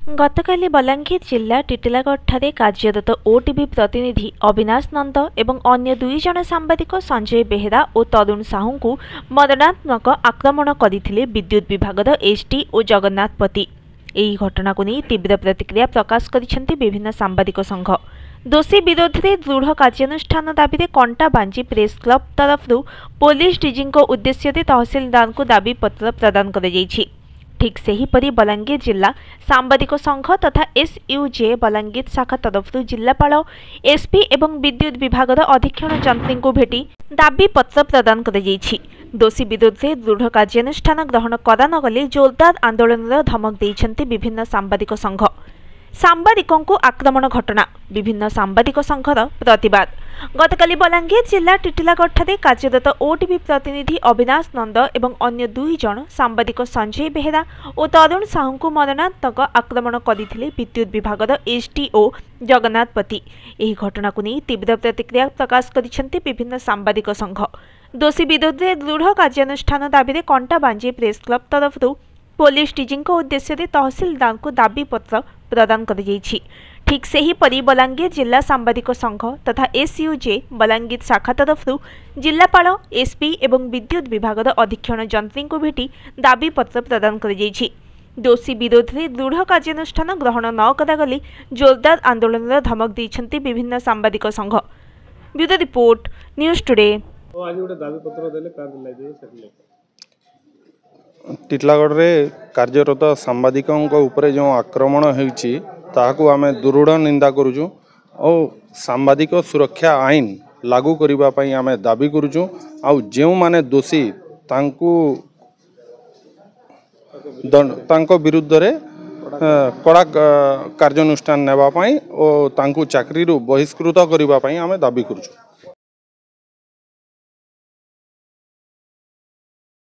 गतकाली बलांगीर जिला टिटिलागढ़ कार्यरत ओटीवी प्रतिनिधि अविनाश नंद एवं अन्य दुई जन सांबादिक संजय बेहेरा और तरुण साहू को मरणात्मक आक्रमण करथिले विद्युत विभाग एसटी और जगन्नाथ पति। यही घटना को नहीं तीव्र प्रतिक्रिया प्रकाश करिसेंति विभिन्न सांबादिक संघ। दोषी विरोध में दृढ़ कार्यानुष्ठान दाबी में कंटा बांजी प्रेस क्लब तरफ पुलिस डीजी उद्देश्य तहसिलदार को दाबी पत्र प्रदान कर ठीक सेहीपरि बलांगीर जिला सांबादिक संघ तथा एसयूजे बलांगीर शाखा तरफ जिलापाल एसपी एवं विद्युत विभाग अधीक्षण जंत्री को भेटी दाबी पत्र प्रदान कर दोषी विरोध में दृढ़ कार्यानुष्ठान ग्रहण करा नगले जोरदार आंदोलन धमक देइछन्ति विभिन्न सांबादिक संघ। सांबादिकों को आक्रमण घटना विभिन्न सांबादिक संघर प्रतिवाद। गतकाली बलांगीर जिला टिटिलागढ़ कार्यरत ओटीवी प्रतिनिधि अविनाश नंद एवं अन्य दुई जन सांबादिक संजय बेहेरा और तरुण साहू को मरणात्मक आक्रमण करथिले विद्युत विभाग एसटीओ जगन्नाथ पति। यही घटना को नहीं तीव्र प्रतिक्रिया प्रकाश करिसेंति विभिन्न सांबादिक संघ। दोषी विरोध में दृढ़ कार्यानुष्ठान दाबी में कंटा बांजी प्रेस क्लब तरफ पुलिस डीजी उद्देश्य तहसिलदार को दाबी पत्र प्रदान कर ठीक सेहीपरि बलांगीर जिला सांबादिक संघ तथा एसयूजे बलांगीर शाखा तरफ जिलापाल एसपी एवं विद्युत विभाग अधीक्षण जंत्री को भेटी दाबी पत्र प्रदान कर दोषी विरोध में दृढ़ कार्यानुष्ठान ग्रहण न करागले जोरदार आंदोलन धमक देइछन्ति विभिन्न सांबादिक संघ। Bureau report news today. Titilagarh रे कार्यरत सांबादिकों ऊपर जो आक्रमण होइछि ताहाकु आमे दृढ़ निंदा करूछु और सांबादिक सुरक्षा आईन लागू करिबा पई आमे दाबी करूछु आ जेउ माने दोषी तांको विरुद्ध रे कड़ा कार्यानुष्ठान नेबा पई और तांको चाकरी रु बहिष्कृत करिबा पई आमे दाबी करूछु।